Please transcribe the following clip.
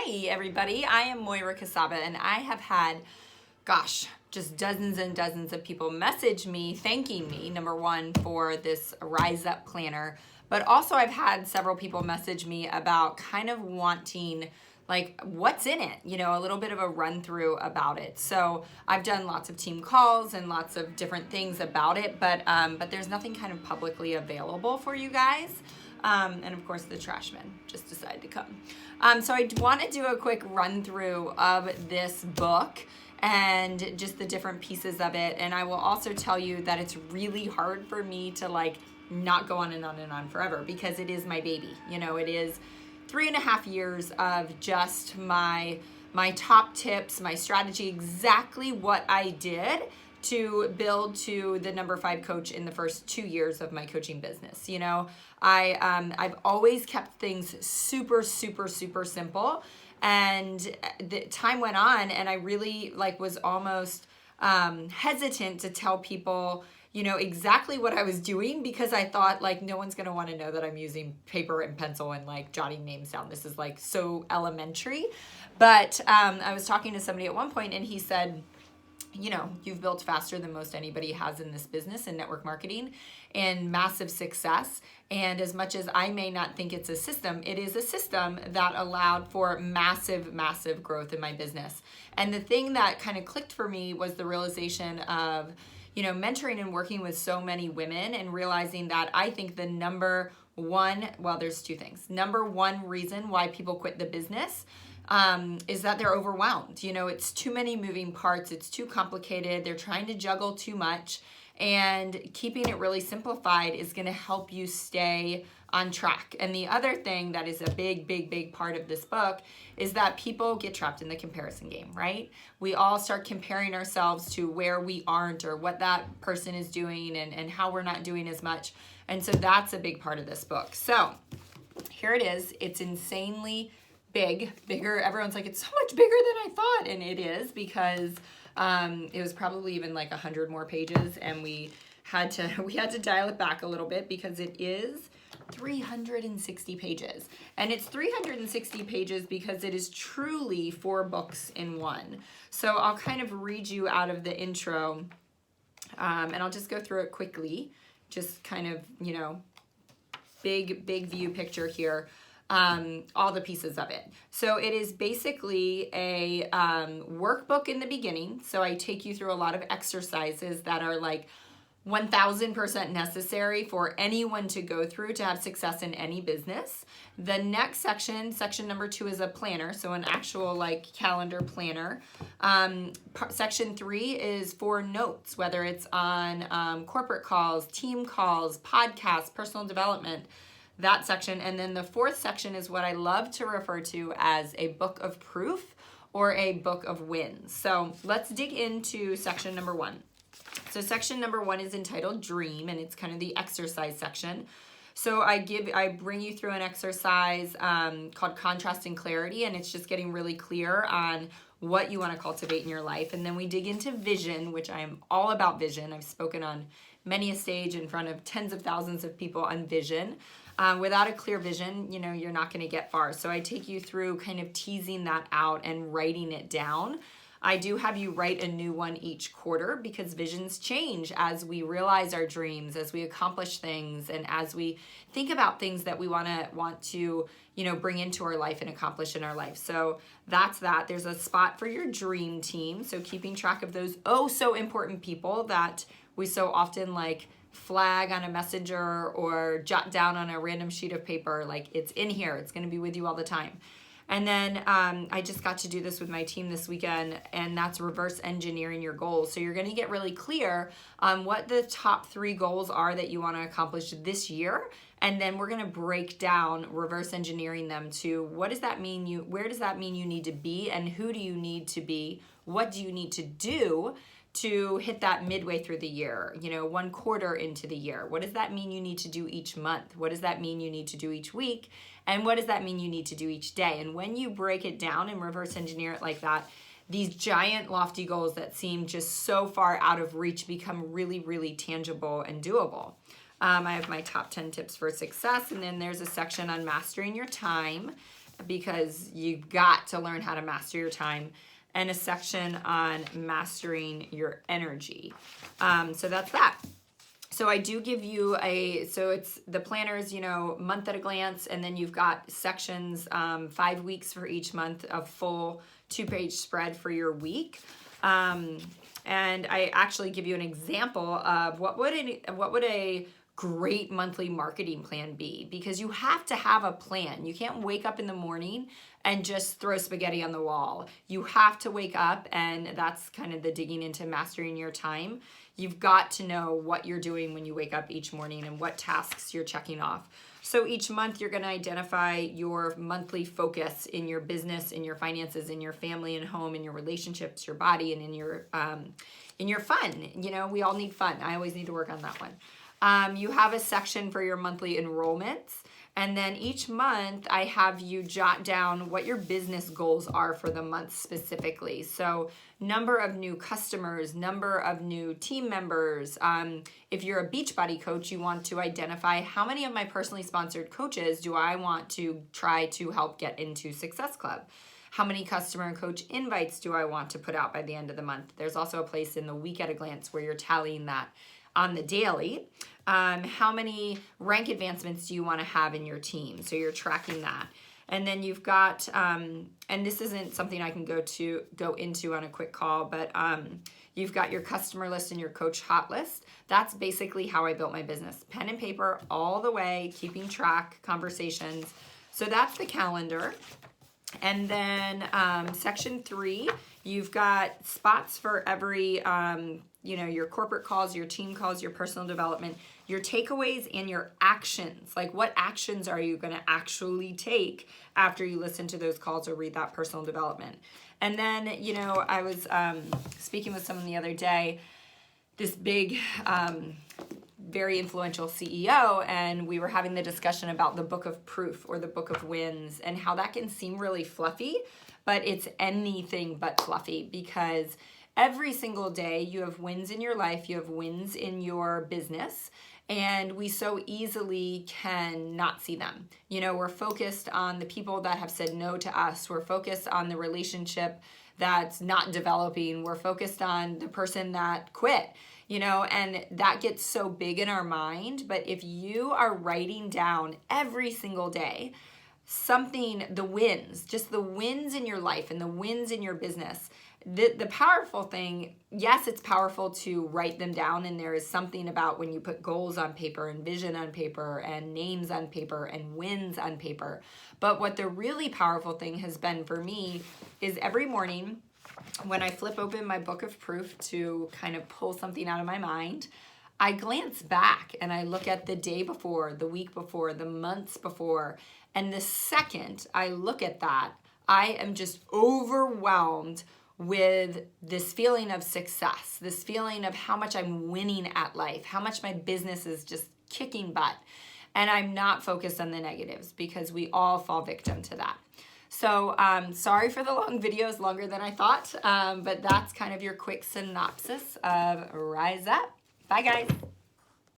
Hey everybody, I am Moira Casaba and I have had, just dozens and dozens of people message me thanking me, number one, for this Rise Up planner, but also I've had several people message me about kind of wanting like what's in it, a little bit of a run through about it. So I've done lots of team calls and lots of different things about it, but there's nothing kind of publicly available for you guys. And of course the trash men just decided to come. So I want to do a quick run through of this book and just the different pieces of it. And I will also tell you that it's really hard for me to like not go on and on and on forever because it is my baby. It is 3.5 years of just my top tips, my strategy, exactly what I did to build to the number 5 coach in the first 2 years of my coaching business. I've always kept things super, super, super simple. And the time went on and I really was almost hesitant to tell people, exactly what I was doing because I thought no one's going to want to know that I'm using paper and pencil and jotting names down. This is so elementary. But I was talking to somebody at one point and he said, you've built faster than most anybody has in this business in network marketing and massive success. And as much as I may not think it's a system, it is a system that allowed for massive, massive growth in my business. And the thing that kind of clicked for me was the realization of, mentoring and working with so many women and realizing that I think the number one, there's 2 things. Number one reason why people quit the business is that they're overwhelmed. It's too many moving parts. It's too complicated. They're trying to juggle too much. And keeping it really simplified is going to help you stay on track. And the other thing that is a big, big, big part of this book is that people get trapped in the comparison game, right? We all start comparing ourselves to where we aren't or what that person is doing and how we're not doing as much. And so that's a big part of this book. So here it is. It's insanely bigger. Everyone's like, it's so much bigger than I thought. And it is because it was probably even 100 more pages and we had to dial it back a little bit because it is 360 pages. And it's 360 pages because it is truly 4 books in one. So I'll kind of read you out of the intro and I'll just go through it quickly. Just kind of, big view picture here. All the pieces of it. So it is basically a workbook in the beginning. So I take you through a lot of exercises that are 1000% necessary for anyone to go through to have success in any business. The next section number 2 is a planner. So an actual calendar planner. Section 3 is for notes, whether it's on corporate calls, team calls, podcasts, personal development. That section. And then the 4th section is what I love to refer to as a book of proof or a book of wins. So let's dig into section number 1. So section number 1 is entitled Dream, and it's kind of the exercise section. So I bring you through an exercise called Contrast and Clarity, and it's just getting really clear on what you want to cultivate in your life. And then we dig into vision, which I am all about vision. I've spoken on many a stage in front of tens of thousands of people on vision. Without a clear vision, you're not going to get far. So I take you through kind of teasing that out and writing it down. I do have you write a new one each quarter because visions change as we realize our dreams, as we accomplish things, and as we think about things that we want to bring into our life and accomplish in our life. So that's that. There's a spot for your dream team. So keeping track of those so important people that we so often flag on a messenger or jot down on a random sheet of paper. It's in here. It's going to be with you all the time. And then I just got to do this with my team this weekend, and that's reverse engineering your goals. So you're going to get really clear on what the top 3 goals are that you want to accomplish this year. And then we're going to break down reverse engineering them to where does that mean you need to be, and who do you need to be? What do you need to do to hit that midway through the year, 1 quarter into the year? What does that mean you need to do each month? What does that mean you need to do each week? And what does that mean you need to do each day? And when you break it down and reverse engineer it like that, these giant lofty goals that seem just so far out of reach become really, really tangible and doable. I have my top 10 tips for success, and then there's a section on mastering your time. because you've got to learn how to master your time, and a section on mastering your energy. So that's that. So I do give you so it's the planners, month at a glance, and then you've got sections, 5 weeks for each month, a full 2-page spread for your week. And I actually give you an example of what would a great monthly marketing plan be, because you have to have a plan. You can't wake up in the morning and just throw spaghetti on the wall. You have to wake up, and that's kind of the digging into mastering your time. You've got to know what you're doing when you wake up each morning and what tasks you're checking off. So each month you're going to identify your monthly focus in your business, in your finances, in your family and home, in your relationships, your body, and in your fun. We all need fun. I always need to work on that one. You have a section for your monthly enrollments. And then each month I have you jot down what your business goals are for the month specifically. So number of new customers, number of new team members. If you're a Beachbody coach, you want to identify how many of my personally sponsored coaches do I want to try to help get into Success Club? How many customer and coach invites do I want to put out by the end of the month? There's also a place in the week at a glance where you're tallying that on the daily. How many rank advancements do you want to have in your team? So you're tracking that. And then you've got, and this isn't something I can go into on a quick call, but you've got your customer list and your coach hot list. That's basically how I built my business. Pen and paper all the way, keeping track, conversations. So that's the calendar. And then section 3, you've got spots for every, your corporate calls, your team calls, your personal development, your takeaways, and your actions. Like, what actions are you going to actually take after you listen to those calls or read that personal development? And then, I was speaking with someone the other day, this big, very influential CEO, and we were having the discussion about the book of proof or the book of wins, and how that can seem really fluffy, but it's anything but fluffy, because every single day you have wins in your life, you have wins in your business, and we so easily can not see them. We're focused on the people that have said no to us. We're focused on the relationship that's not developing. We're focused on the person that quit, and that gets so big in our mind. But if you are writing down every single day the wins, just the wins in your life and the wins in your business, the powerful thing, yes, it's powerful to write them down, and there is something about when you put goals on paper and vision on paper and names on paper and wins on paper. But what the really powerful thing has been for me is every morning when I flip open my book of proof to kind of pull something out of my mind, I glance back and I look at the day before, the week before, the months before, and the second I look at that, I am just overwhelmed with this feeling of success, this feeling of how much I'm winning at life, how much my business is just kicking butt. And I'm not focused on the negatives, because we all fall victim to that. So sorry for the long videos, longer than I thought, but that's kind of your quick synopsis of Rise Up. Bye, guys.